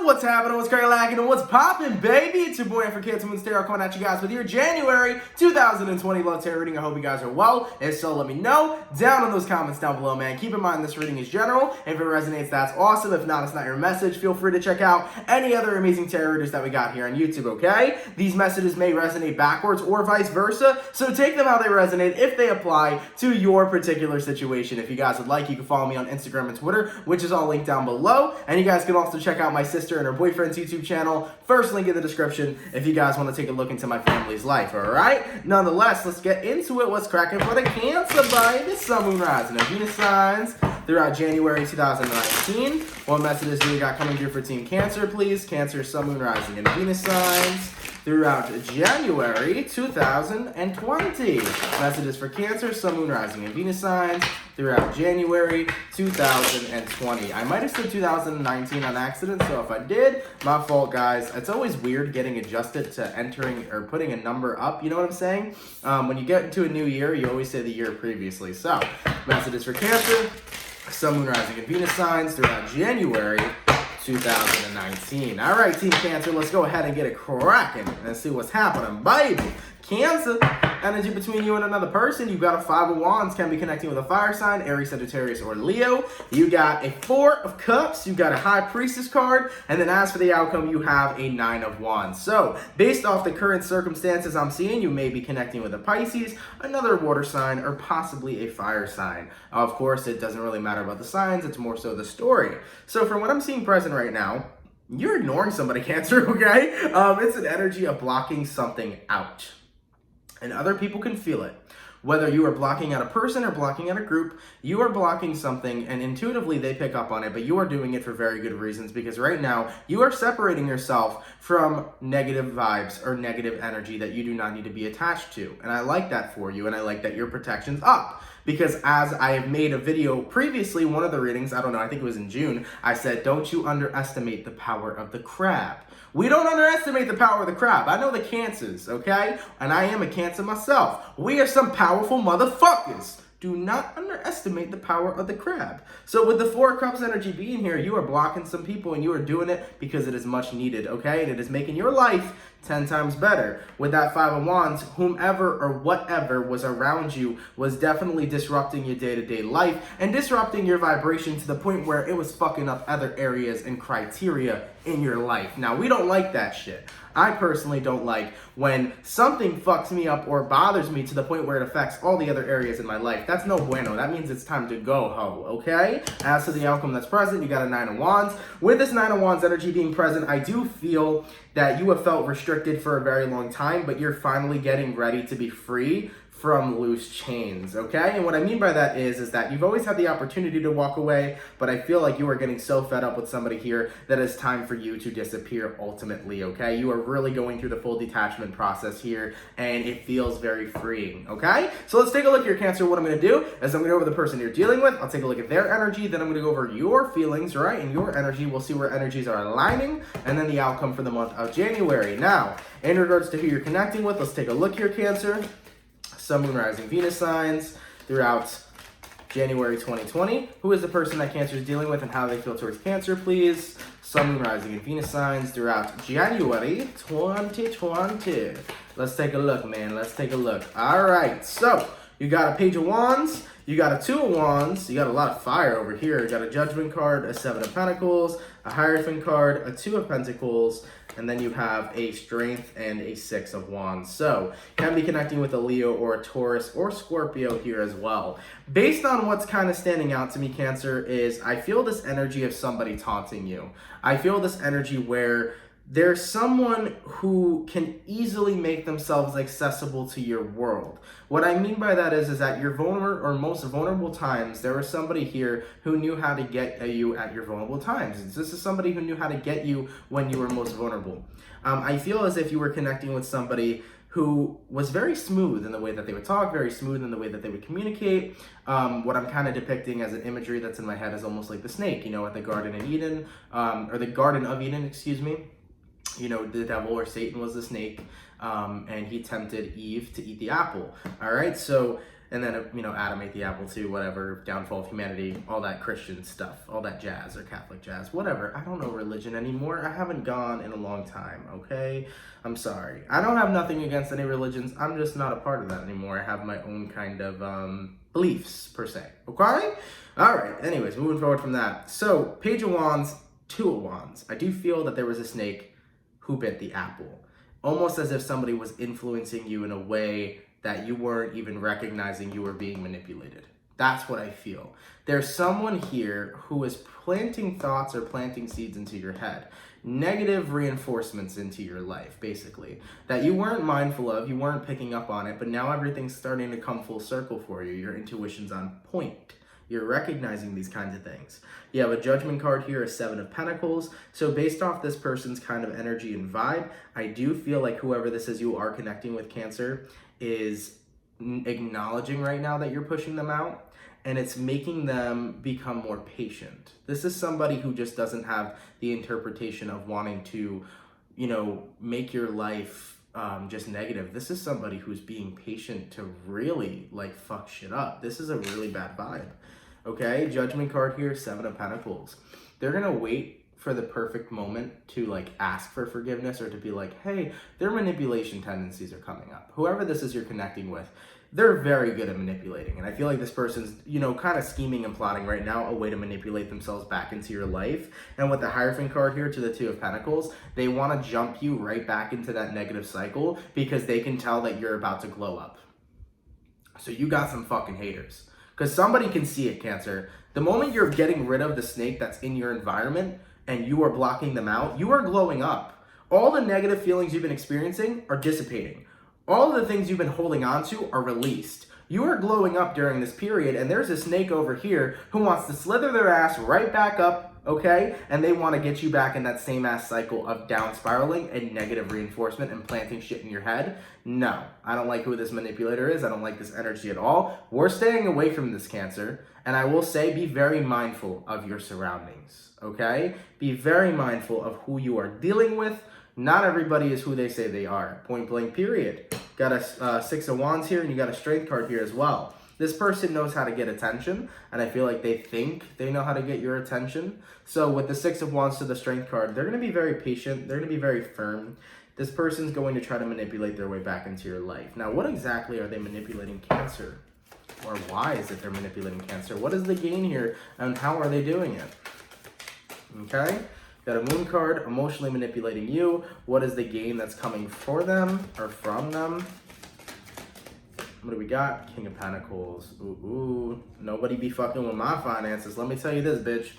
What's happening? What's cracking? And what's poppin', baby? It's your boy for CancerMoonsTarot coming at you guys with your January 2020 love tarot reading. I hope you guys are well. If so, let me know down in those comments down below, man. Keep in mind this reading is general. If it resonates, that's awesome. If not, it's not your message. Feel free to check out any other amazing tarot readers that we got here on YouTube, okay? These messages may resonate backwards or vice versa, so take them how they resonate if they apply to your particular situation. If you guys would like, you can follow me on Instagram and Twitter, which is all linked down below. And you guys can also check out my sister and her boyfriend's YouTube channel. First link in the description if you guys want to take a look into my family's life, all right? Nonetheless, let's get into it. What's cracking for the Cancer, baby? Sun, Moon, Rising, and Venus signs throughout January 2019. What messages do we got coming through for Team Cancer, please? Cancer, Sun, Moon, Rising, and Venus signs throughout January 2020. Messages for Cancer, Sun, Moon, Rising, and Venus signs throughout January 2020. I might have said 2019 on accident, so if I did, my fault, guys. It's always weird getting adjusted to entering or putting a number up, you know what I'm saying? When you get into a new year, you always say the year previously. So, messages for Cancer, Sun, Moon, Rising, and Venus signs throughout January 2019. All right, Team Cancer, let's go ahead and get it cracking and see what's happening, baby. Cancer, energy between you and another person. You got a Five of Wands, can be connecting with a fire sign, Aries, Sagittarius, or Leo. You got a Four of Cups, you got a High Priestess card, and then as for the outcome, you have a Nine of Wands. So, based off the current circumstances I'm seeing, you may be connecting with a Pisces, another water sign, or possibly a fire sign. Of course, it doesn't really matter about the signs, it's more so the story. So, from what I'm seeing present right now, you're ignoring somebody, Cancer, okay? It's an energy of blocking something out. And other people can feel it. Whether you are blocking out a person or blocking out a group, you are blocking something and intuitively they pick up on it, but you are doing it for very good reasons because right now you are separating yourself from negative vibes or negative energy that you do not need to be attached to. And I like that for you, and I like that your protection's up. Because as I have made a video previously, one of the readings, I don't know, I think it was in June, I said, don't you underestimate the power of the crab. We don't underestimate the power of the crab. I know the Cancers, okay? And I am a Cancer myself. We are some powerful motherfuckers. Do not underestimate the power of the crab. So with the Four of Cups energy being here, you are blocking some people and you are doing it because it is much needed, okay? And it is making your life 10 times better. With that Five of Wands, whomever or whatever was around you was definitely disrupting your day-to-day life and disrupting your vibration to the point where it was fucking up other areas and criteria in your life. Now, we don't like that shit. I personally don't like when something fucks me up or bothers me to the point where it affects all the other areas in my life. That's no bueno. That means it's time to go, ho, okay? As to the outcome that's present, you got a Nine of Wands. With this Nine of Wands energy being present, I do feel that you have felt restricted for a very long time, but you're finally getting ready to be free from loose chains, okay? And what I mean by that is that you've always had the opportunity to walk away, but I feel like you are getting so fed up with somebody here that it's time for you to disappear ultimately, okay? You are really going through the full detachment process here, and it feels very freeing, okay? So let's take a look here, Cancer. What I'm gonna do is I'm gonna go over the person you're dealing with, I'll take a look at their energy, then I'm gonna go over your feelings, right? And your energy, we'll see where energies are aligning, and then the outcome for the month of January. Now, in regards to who you're connecting with, let's take a look here, Cancer. Sun, Moon, Rising, Venus signs throughout January 2020. Who is the person that Cancer is dealing with and how they feel towards Cancer, please? Sun, Moon, Rising, and Venus signs throughout January 2020. Let's take a look, man. Let's take a look. All right, so you got a Page of Wands. You got a Two of Wands. You got a lot of fire over here. You got a Judgment card, a Seven of Pentacles, a Hierophant card, a Two of Pentacles, and then you have a Strength and a Six of Wands. So, can be connecting with a Leo or a Taurus or Scorpio here as well. Based on what's kind of standing out to me, Cancer, is I feel this energy of somebody taunting you. I feel this energy where there's someone who can easily make themselves accessible to your world. What I mean by that is that your vulnerable or most vulnerable times, there was somebody here who knew how to get you at your vulnerable times. This is somebody who knew how to get you when you were most vulnerable. I feel as if you were connecting with somebody who was very smooth in the way that they would talk, very smooth in the way that they would communicate. What I'm kind of depicting as an imagery that's in my head is almost like the snake, you know, at the Garden of Eden, or the Garden of Eden, excuse me. You know, the devil or Satan was the snake, and he tempted Eve to eat the apple. All right, so and then, Adam ate the apple too, whatever, downfall of humanity, all that Christian stuff, all that jazz or Catholic jazz, whatever. I don't know religion anymore. I haven't gone in a long time, okay? I'm sorry. I don't have nothing against any religions. I'm just not a part of that anymore. I have my own kind of beliefs, per se, okay? All right, anyways, moving forward from that. So, Page of Wands, Two of Wands. I do feel that there was a snake who bit the apple. Almost as if somebody was influencing you in a way that you weren't even recognizing you were being manipulated. That's what I feel. There's someone here who is planting thoughts or planting seeds into your head. Negative reinforcements into your life, basically. That you weren't mindful of, you weren't picking up on it, but now everything's starting to come full circle for you. Your intuition's on point. You're recognizing these kinds of things. You have a Judgment card here, a Seven of Pentacles. So based off this person's kind of energy and vibe, I do feel like whoever this is you are connecting with, Cancer, is acknowledging right now that you're pushing them out, and it's making them become more patient. This is somebody who just doesn't have the interpretation of wanting to, make your life just negative. This is somebody who's being patient to really fuck shit up. This is a really bad vibe. Okay, Judgment card here, Seven of Pentacles. They're gonna wait for the perfect moment to ask for forgiveness, or to be like, hey, their manipulation tendencies are coming up. Whoever this is you're connecting with, they're very good at manipulating. And I feel like this person's, kind of scheming and plotting right now a way to manipulate themselves back into your life. And with the Hierophant card here to the Two of Pentacles, they want to jump you right back into that negative cycle because they can tell that you're about to glow up. So you got some fucking haters. Because somebody can see it, Cancer. The moment you're getting rid of the snake that's in your environment and you are blocking them out, you are glowing up. All the negative feelings you've been experiencing are dissipating. All of the things you've been holding on to are released. You are glowing up during this period, and there's a snake over here who wants to slither their ass right back up, okay? And they want to get you back in that same ass cycle of down spiraling and negative reinforcement and planting shit in your head. No, I don't like who this manipulator is. I don't like this energy at all. We're staying away from this, Cancer. And I will say, be very mindful of your surroundings, okay? Be very mindful of who you are dealing with. Not everybody is who they say they are. Point blank, period. Got a Six of Wands here, and you got a Strength card here as well. This person knows how to get attention, and I feel like they think they know how to get your attention. So with the Six of Wands to the Strength card, they're going to be very patient. They're going to be very firm. This person's going to try to manipulate their way back into your life. Now, what exactly are they manipulating, Cancer? Or why is it they're manipulating, Cancer? What is the gain here, and how are they doing it? Okay? Got a Moon card, emotionally manipulating you. What is the gain that's coming for them or from them? What do we got? King of Pentacles. Ooh. Nobody be fucking with my finances. Let me tell you this, bitch.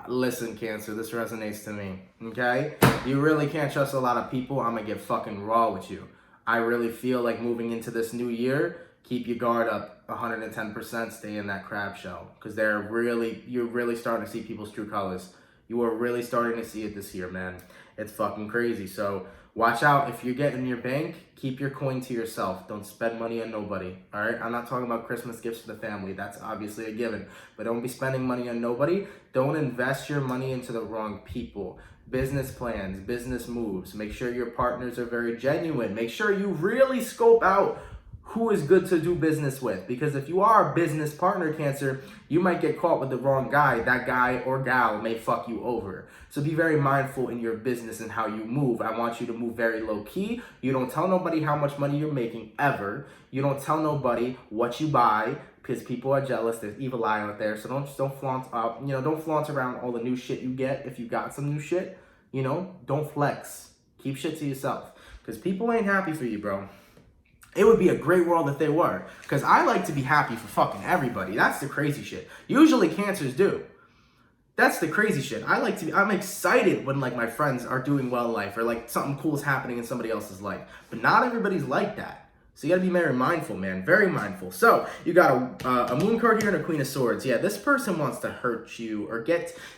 Listen, Cancer, this resonates to me, okay? You really can't trust a lot of people. I'm gonna get fucking raw with you. I really feel like moving into this new year, keep your guard up 110%, stay in that crab shell. Because you're really starting to see people's true colors. You are really starting to see it this year, man. It's fucking crazy. So watch out. If you get in your bank, keep your coin to yourself. Don't spend money on nobody, all right? I'm not talking about Christmas gifts for the family. That's obviously a given. But don't be spending money on nobody. Don't invest your money into the wrong people. Business plans, business moves. Make sure your partners are very genuine. Make sure you really scope out who is good to do business with. Because if you are a business partner, Cancer, you might get caught with the wrong guy. That guy or gal may fuck you over. So be very mindful in your business and how you move. I want you to move very low key. You don't tell nobody how much money you're making ever. You don't tell nobody what you buy because people are jealous. There's evil eye out there. So don't flaunt don't flaunt around all the new shit you get. If you got some new shit, don't flex. Keep shit to yourself because people ain't happy for you, bro. It would be a great world if they were. Because I like to be happy for fucking everybody. That's the crazy shit. Usually Cancers do. That's the crazy shit. I'm excited when my friends are doing well in life or something cool is happening in somebody else's life. But not everybody's like that. So you gotta be very mindful, man. Very mindful. So you got a Moon card here and a Queen of Swords. Yeah, this person wants to hurt you or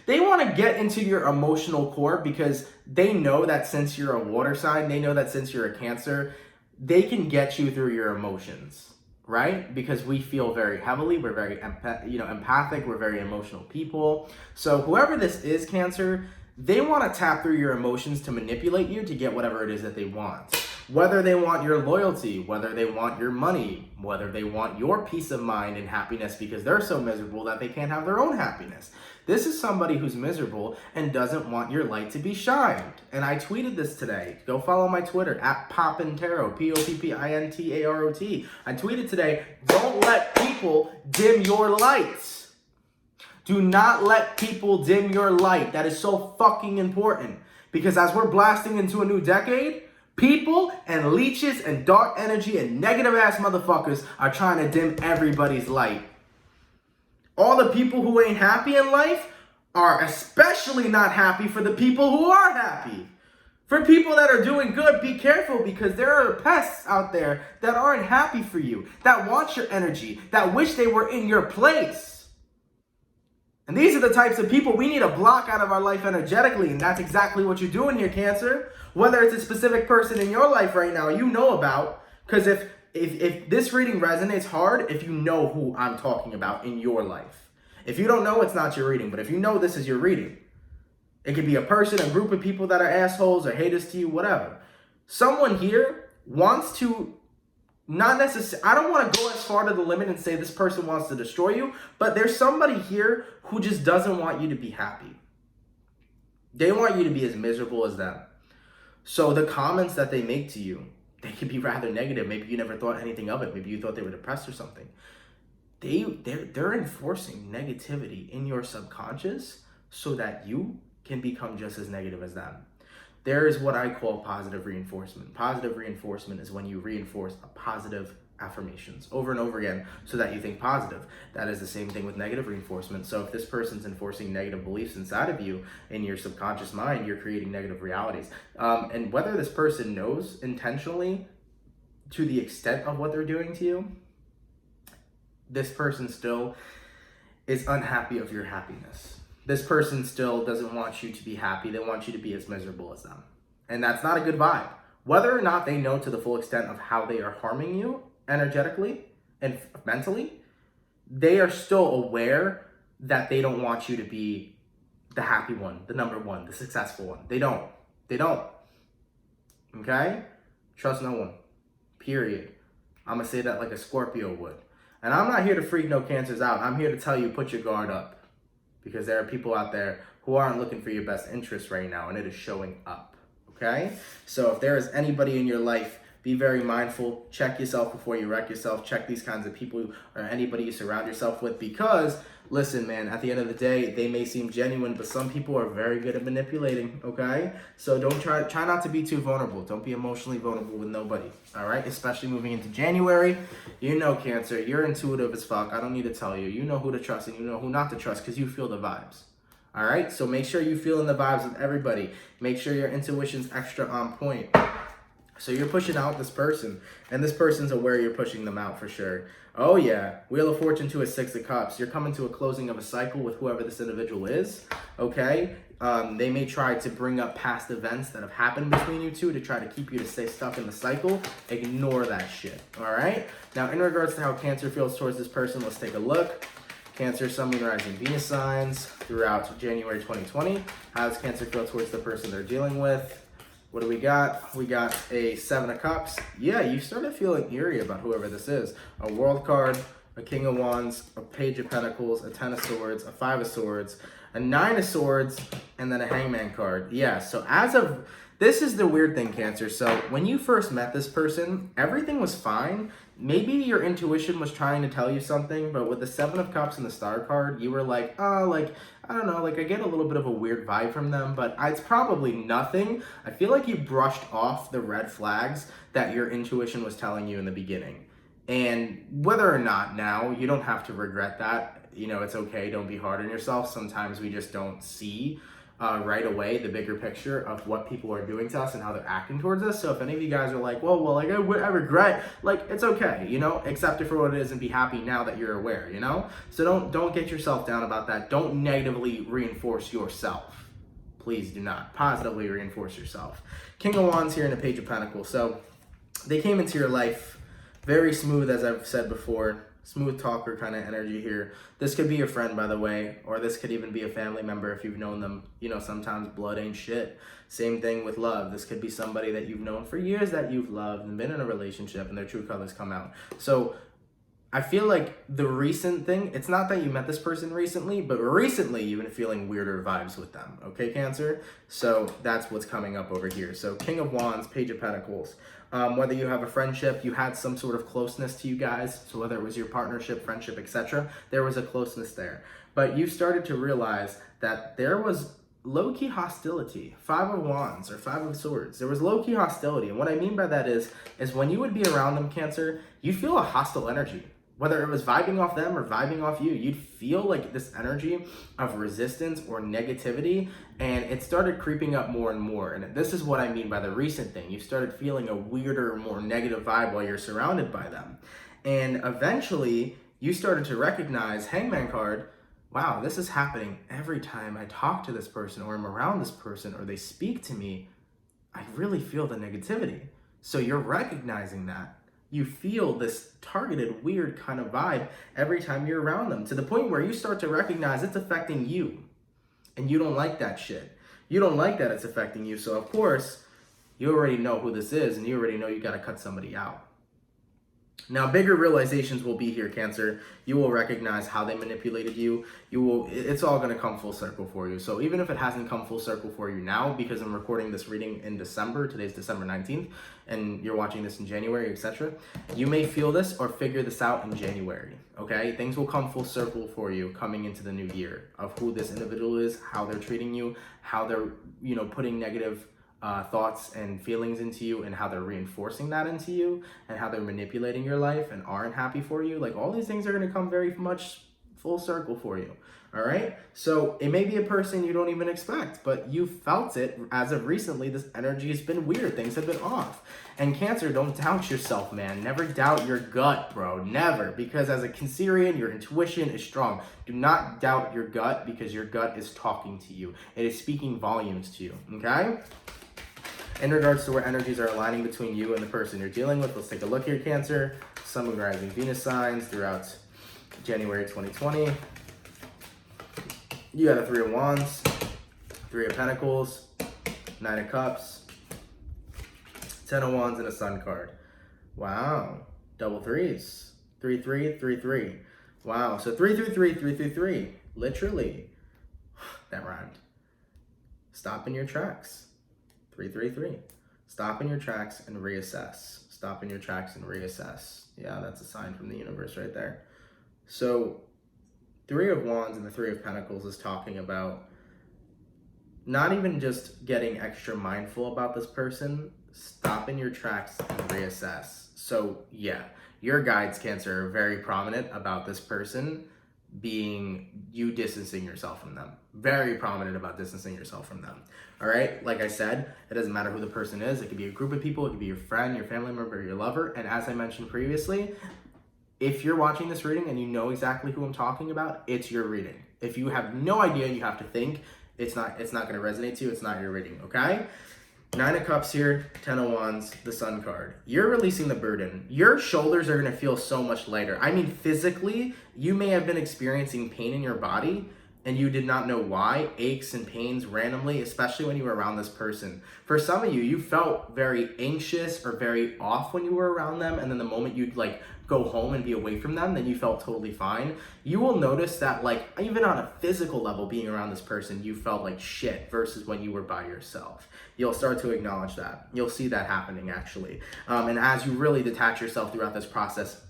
they want to get into your emotional core because they know that since you're a water sign, they know that since you're a Cancer, they can get you through your emotions, right? Because we feel very heavily. We're very empathic. We're very emotional people. So whoever this is, Cancer, they want to tap through your emotions to manipulate you to get whatever it is that they want. Whether they want your loyalty, whether they want your money, whether they want your peace of mind and happiness because they're so miserable that they can't have their own happiness. This is somebody who's miserable and doesn't want your light to be shined. And I tweeted this today. Go follow my Twitter, @PoppinTarot, POPPINTAROT. I tweeted today, don't let people dim your lights. Do not let people dim your light. That is so fucking important. Because as we're blasting into a new decade, people and leeches and dark energy and negative ass motherfuckers are trying to dim everybody's light. All the people who ain't happy in life are especially not happy for the people who are happy. For people that are doing good, be careful because there are pests out there that aren't happy for you, that want your energy, that wish they were in your place. And these are the types of people we need to block out of our life energetically, and that's exactly what you're doing here, Cancer. Whether it's a specific person in your life right now you know about, because if this reading resonates hard, if you know who I'm talking about in your life. If you don't know, it's not your reading, but if you know this is your reading, it could be a person, a group of people that are assholes or haters to you, whatever. Someone here wants to not necessarily, I don't want to go as far to the limit and say this person wants to destroy you, but there's somebody here who just doesn't want you to be happy. They want you to be as miserable as them. So the comments that they make to you, they can be rather negative. Maybe you never thought anything of it. Maybe you thought they were depressed or something. They're enforcing negativity in your subconscious so that you can become just as negative as them. There is what I call positive reinforcement. Positive reinforcement is when you reinforce a positive affirmations over and over again so that you think positive. That is the same thing with negative reinforcement. So if this person's enforcing negative beliefs inside of you in your subconscious mind, you're creating negative realities. And whether this person knows intentionally to the extent of what they're doing to you, this person still is unhappy of your happiness. This person still doesn't want you to be happy. They want you to be as miserable as them. And that's not a good vibe. Whether or not they know to the full extent of how they are harming you energetically and mentally, they are still aware that they don't want you to be the happy one, the number one, the successful one. They don't. Okay? Trust no one. Period. I'm going to say that like a Scorpio would. And I'm not here to freak no Cancers out. I'm here to tell you, put your guard up. Because there are people out there who aren't looking for your best interest right now, and it is showing up. Okay? So if there is anybody in your life, be very mindful. Check yourself before you wreck yourself. Check these kinds of people or anybody you surround yourself with, because, listen, man, at the end of the day, they may seem genuine, but some people are very good at manipulating, okay? So don't try not to be too vulnerable. Don't be emotionally vulnerable with nobody, all right? Especially moving into January. You know, Cancer, you're intuitive as fuck. I don't need to tell you. You know who to trust and you know who not to trust because you feel the vibes. All right, so make sure you feel in the vibes with everybody. Make sure your intuition's extra on point. So you're pushing out this person, and this person's aware you're pushing them out for sure. Oh yeah, Wheel of Fortune to a Six of Cups. You're coming to a closing of a cycle with whoever this individual is, okay? They may try to bring up past events that have happened between you two to try to keep you to stay stuck in the cycle. Ignore that shit, all right? Now, in regards to how Cancer feels towards this person, let's take a look. Cancer, Sun, Moon, Rising, Venus signs throughout January 2020. How does Cancer feel towards the person they're dealing with? What do we got? We got a Seven of Cups. Yeah, you started feeling eerie about whoever this is. A World card, a King of Wands, a Page of Pentacles, a Ten of Swords, a Five of Swords, a Nine of Swords, and then a Hangman card. Yeah, so this is the weird thing, Cancer. So when you first met this person, everything was fine. Maybe your intuition was trying to tell you something, but with the Seven of Cups and the Star card, you were like, oh, like, I don't know, like I get a little bit of a weird vibe from them, but it's probably nothing. I feel like you brushed off the red flags that your intuition was telling you in the beginning. And whether or not now, you don't have to regret that. You know, it's okay. Don't be hard on yourself. Sometimes we just don't see right away the bigger picture of what people are doing to us and how they're acting towards us. So if any of you guys are like, well, like I regret, like it's okay, you know, accept it for what it is and be happy now that you're aware, you know? So don't get yourself down about that. Don't negatively reinforce yourself. Please do not. Positively reinforce yourself. King of Wands here and a Page of Pentacles. So they came into your life very smooth, as I've said before. Smooth talker kind of energy here. This could be your friend, by the way, or this could even be a family member if you've known them. You know, sometimes blood ain't shit. Same thing with love. This could be somebody that you've known for years that you've loved and been in a relationship and their true colors come out. So I feel like the recent thing, it's not that you met this person recently, but recently you've been feeling weirder vibes with them. Okay, Cancer? So that's what's coming up over here. So King of Wands, Page of Pentacles. Whether you have a friendship, you had some sort of closeness to you guys. So whether it was your partnership, friendship, etc., there was a closeness there. But you started to realize that there was low-key hostility. Five of Wands or Five of Swords. There was low-key hostility. And what I mean by that is when you would be around them, Cancer, you'd feel a hostile energy. Whether it was vibing off them or vibing off you, you'd feel like this energy of resistance or negativity, and it started creeping up more and more. And this is what I mean by the recent thing. You started feeling a weirder, more negative vibe while you're surrounded by them. And eventually, you started to recognize, Hangman card, wow, this is happening every time I talk to this person or I'm around this person or they speak to me. I really feel the negativity. So you're recognizing that. You feel this targeted, weird kind of vibe every time you're around them, to the point where you start to recognize it's affecting you. And you don't like that shit. You don't like that it's affecting you. So, of course, you already know who this is, and you already know you got to cut somebody out. Now, bigger realizations will be here, Cancer. You will recognize how they manipulated you. It's all going to come full circle for you. So even if it hasn't come full circle for you now, because I'm recording this reading in December, today's December 19th, and you're watching this in January, etc., you may feel this or figure this out in January, okay? Things will come full circle for you coming into the new year of who this individual is, how they're treating you, how they're, putting negative thoughts and feelings into you, and how they're reinforcing that into you, and how they're manipulating your life and aren't happy for you. Like, all these things are going to come very much full circle for you. All right. So it may be a person you don't even expect, but you felt it as of recently. This energy has been weird. Things have been off. And Cancer, don't doubt yourself, man. Never doubt your gut, bro. Never. Because as a Cancerian, your intuition is strong. Do not doubt your gut, because your gut is talking to you. It is speaking volumes to you. Okay. In regards to where energies are aligning between you and the person you're dealing with, let's take a look here, Cancer. Sun, Moon, Rising, Venus signs throughout January 2020. You got a Three of Wands, Three of Pentacles, Nine of Cups, 10 of Wands, and a Sun card. Wow. Double threes. 3-3, 3-3. Wow. So 3-3-3, 3-3-3. Literally. That rhymed. Stop in your tracks. 3-3-3. Stop in your tracks and reassess. Stop in your tracks and reassess. Yeah, that's a sign from the universe right there. So Three of Wands and the Three of Pentacles is talking about not even just getting extra mindful about this person, stop in your tracks and reassess. So yeah, your guides, Cancer, are very prominent about this person being you distancing yourself from them. Very prominent about distancing yourself from them. All right, like I said, it doesn't matter who the person is. It could be a group of people, it could be your friend, your family member, your lover. And as I mentioned previously, if you're watching this reading and you know exactly who I'm talking about, it's your reading. If you have no idea, you have to think, it's not going to resonate to you, it's not your reading, okay? Nine of Cups here, 10 of Wands, the Sun card. You're releasing the burden. Your shoulders are going to feel so much lighter. I mean, physically, you may have been experiencing pain in your body and you did not know why, aches and pains randomly, especially when you were around this person. For some of you, you felt very anxious or very off when you were around them, and then the moment you'd go home and be away from them, then you felt totally fine. You will notice that even on a physical level, being around this person, you felt like shit versus when you were by yourself. You'll start to acknowledge that. You'll see that happening actually. And as you really detach yourself throughout this process,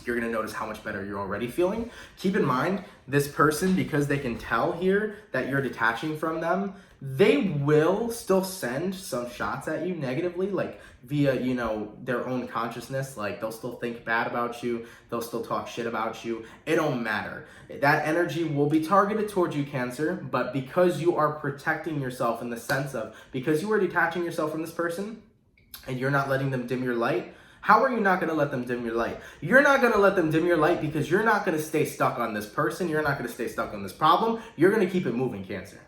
you're going to notice how much better you're already feeling. Keep in mind, this person, because they can tell here that you're detaching from them, they will still send some shots at you negatively, via, their own consciousness. They'll still think bad about you. They'll still talk shit about you. It don't matter. That energy will be targeted towards you, Cancer, but because you are protecting yourself in the sense of, because you are detaching yourself from this person and you're not letting them dim your light, how are you not going to let them dim your light? You're not going to let them dim your light because you're not going to stay stuck on this person. You're not going to stay stuck on this problem. You're going to keep it moving, Cancer.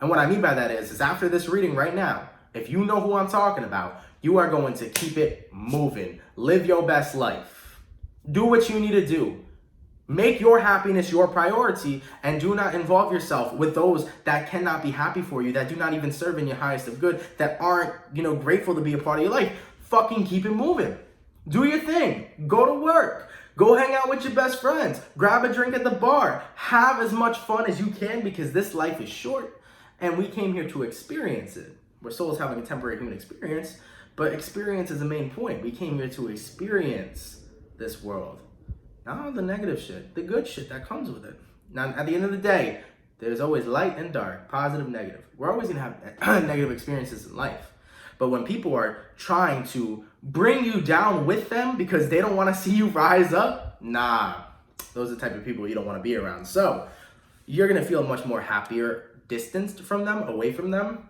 And what I mean by that is after this reading right now, if you know who I'm talking about, you are going to keep it moving. Live your best life. Do what you need to do. Make your happiness your priority, and do not involve yourself with those that cannot be happy for you, that do not even serve in your highest of good, that aren't, grateful to be a part of your life. Fucking keep it moving. Do your thing. Go to work. Go hang out with your best friends. Grab a drink at the bar. Have as much fun as you can, because this life is short and we came here to experience it. We're souls having a temporary human experience, but experience is the main point. We came here to experience this world. Not all the negative shit, the good shit that comes with it. Now, at the end of the day, there's always light and dark, positive, negative. We're always gonna have negative experiences in life. But when people are trying to bring you down with them because they don't wanna see you rise up, nah, those are the type of people you don't wanna be around. So you're gonna feel much more happier distanced from them, away from them.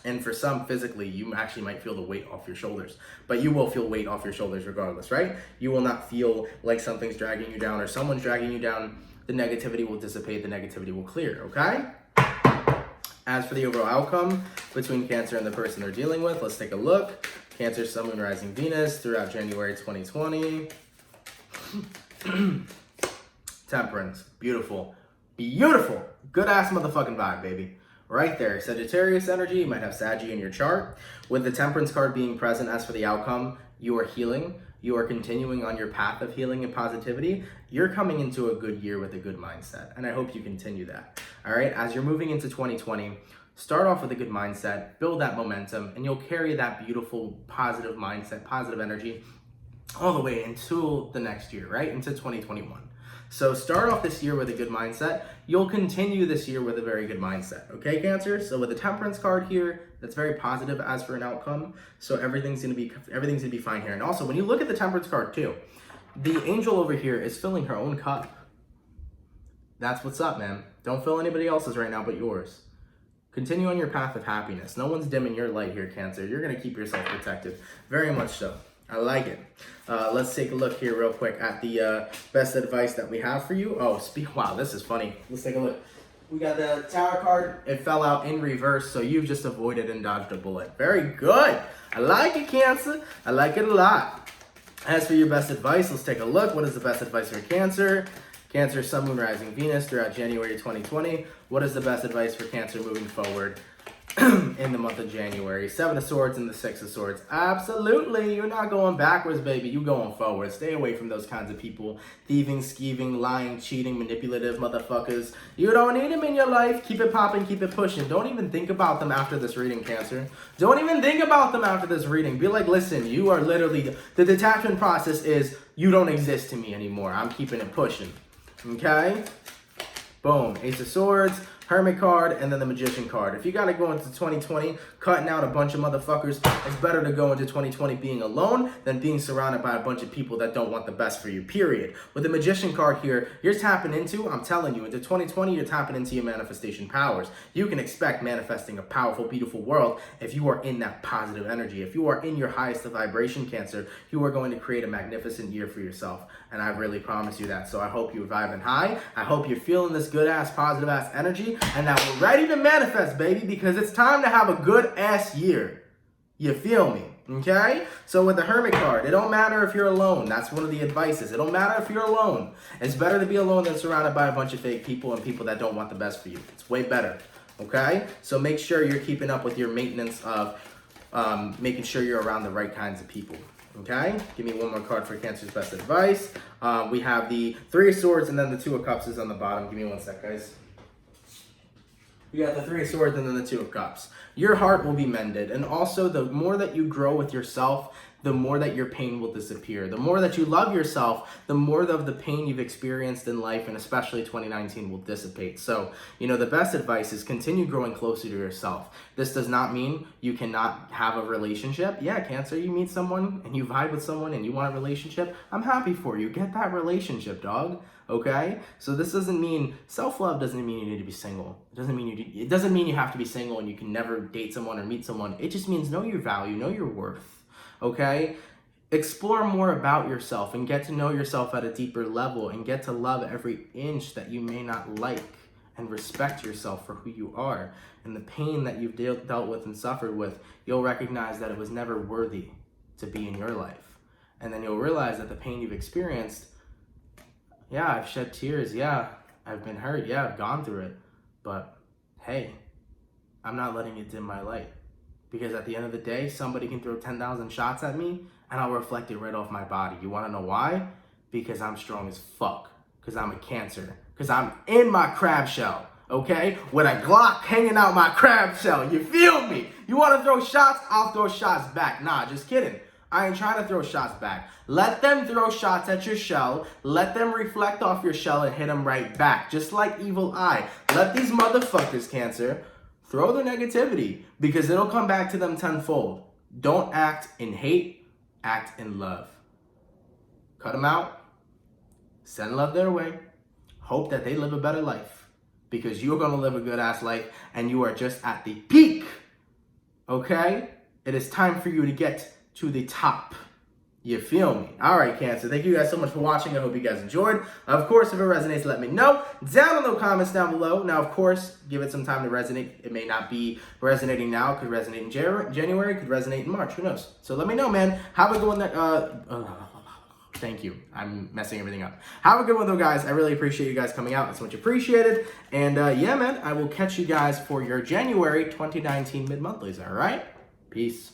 And for some, physically, you actually might feel the weight off your shoulders. But you will feel weight off your shoulders regardless, right? You will not feel like something's dragging you down or someone's dragging you down. The negativity will dissipate, the negativity will clear, okay? As for the overall outcome between Cancer and the person they're dealing with, let's take a look. Cancer, Sun, Moon, Rising, Venus throughout January 2020. Temperance, beautiful. Beautiful. Good ass motherfucking vibe, baby. Right there, Sagittarius energy, you might have Saggy in your chart. With the Temperance card being present, as for the outcome, you are healing. You are continuing on your path of healing and positivity. You're coming into a good year with a good mindset, and I hope you continue that. All right, as you're moving into 2020, start off with a good mindset, build that momentum, and you'll carry that beautiful, positive mindset, positive energy all the way into the next year, right? Into 2021. So start off this year with a good mindset. You'll continue this year with a very good mindset. Okay, Cancer? So with the Temperance card here, that's very positive as for an outcome. So everything's gonna be fine here. And also, when you look at the Temperance card too, the angel over here is filling her own cup. That's what's up, man. Don't fill anybody else's right now but yours. Continue on your path of happiness. No one's dimming your light here, Cancer. You're gonna keep yourself protected. Very much so. I like it. Let's take a look here real quick at the best advice that we have for you. Oh, wow, this is funny. Let's take a look. We got the Tower card. It fell out in reverse, so you've just avoided and dodged a bullet. Very good. I like it, Cancer. I like it a lot. As for your best advice, let's take a look. What is the best advice for Cancer? Cancer, Sun, Moon, Rising, Venus throughout January 2020. What is the best advice for Cancer moving forward in the month of January? Seven of Swords and the Six of Swords. Absolutely. You're not going backwards, baby. You're going forward. Stay away from those kinds of people. Thieving, skeeving, lying, cheating, manipulative motherfuckers. You don't need them in your life. Keep it popping, keep it pushing. Don't even think about them after this reading, Cancer. Don't even think about them after this reading. Be like, listen, you are literally, the detachment process is, you don't exist to me anymore. I'm keeping it pushing. Okay? Boom. Ace of Swords, Hermit card, and then the Magician card. If you gotta go into 2020 cutting out a bunch of motherfuckers, it's better to go into 2020 being alone than being surrounded by a bunch of people that don't want the best for you, period. With the Magician card here, you're tapping into, I'm telling you, into 2020, you're tapping into your manifestation powers. You can expect manifesting a powerful, beautiful world if you are in that positive energy. If you are in your highest of vibration, Cancer, you are going to create a magnificent year for yourself. And I really promise you that. So I hope you're vibing high. I hope you're feeling this good-ass, positive-ass energy, and that we're ready to manifest, baby, because it's time to have a good-ass year. You feel me? Okay? So with the Hermit card, it don't matter if you're alone. That's one of the advices. It don't matter if you're alone. It's better to be alone than surrounded by a bunch of fake people and people that don't want the best for you. It's way better. Okay? So make sure you're keeping up with your maintenance of making sure you're around the right kinds of people. Okay, give me one more card for Cancer's best advice. We have the Three of Swords and then the Two of Cups is on the bottom. Give me one sec, guys. We got the Three of Swords and then the Two of Cups. Your heart will be mended. And also, the more that you grow with yourself, the more that your pain will disappear. The more that you love yourself, the more of the pain you've experienced in life, and especially 2019, will dissipate. So, the best advice is continue growing closer to yourself. This does not mean you cannot have a relationship. Yeah, Cancer, you meet someone and you vibe with someone and you want a relationship. I'm happy for you. Get that relationship, dog. Okay? So this doesn't mean, self-love doesn't mean you need to be single. It doesn't mean you have to be single and you can never date someone or meet someone. It just means know your value, know your worth. Okay? Explore more about yourself and get to know yourself at a deeper level and get to love every inch that you may not like and respect yourself for who you are. And the pain that you've dealt with and suffered with, you'll recognize that it was never worthy to be in your life. And then you'll realize that the pain you've experienced, yeah, I've shed tears. Yeah, I've been hurt. Yeah, I've gone through it. But hey, I'm not letting it dim my light. Because at the end of the day, somebody can throw 10,000 shots at me and I'll reflect it right off my body. You want to know why? Because I'm strong as fuck. Because I'm a Cancer. Because I'm in my crab shell. Okay? With a Glock hanging out my crab shell. You feel me? You want to throw shots? I'll throw shots back. Nah, just kidding. I ain't trying to throw shots back. Let them throw shots at your shell. Let them reflect off your shell and hit them right back. Just like Evil Eye. Let these motherfuckers, Cancer, throw their negativity because it'll come back to them tenfold. Don't act in hate. Act in love. Cut them out. Send love their way. Hope that they live a better life because you're going to live a good ass life and you are just at the peak. Okay? It is time for you to get to the top. You feel me? All right, Cancer. Thank you guys so much for watching. I hope you guys enjoyed. Of course, if it resonates, let me know down in the comments down below. Now, of course, give it some time to resonate. It may not be resonating now. It could resonate in January. It could resonate in March. Who knows? So let me know, man. Have a good one. Thank you. I'm messing everything up. Have a good one, though, guys. I really appreciate you guys coming out. It's much appreciated. And yeah, man, I will catch you guys for your January 2019 mid-monthlies. All right? Peace.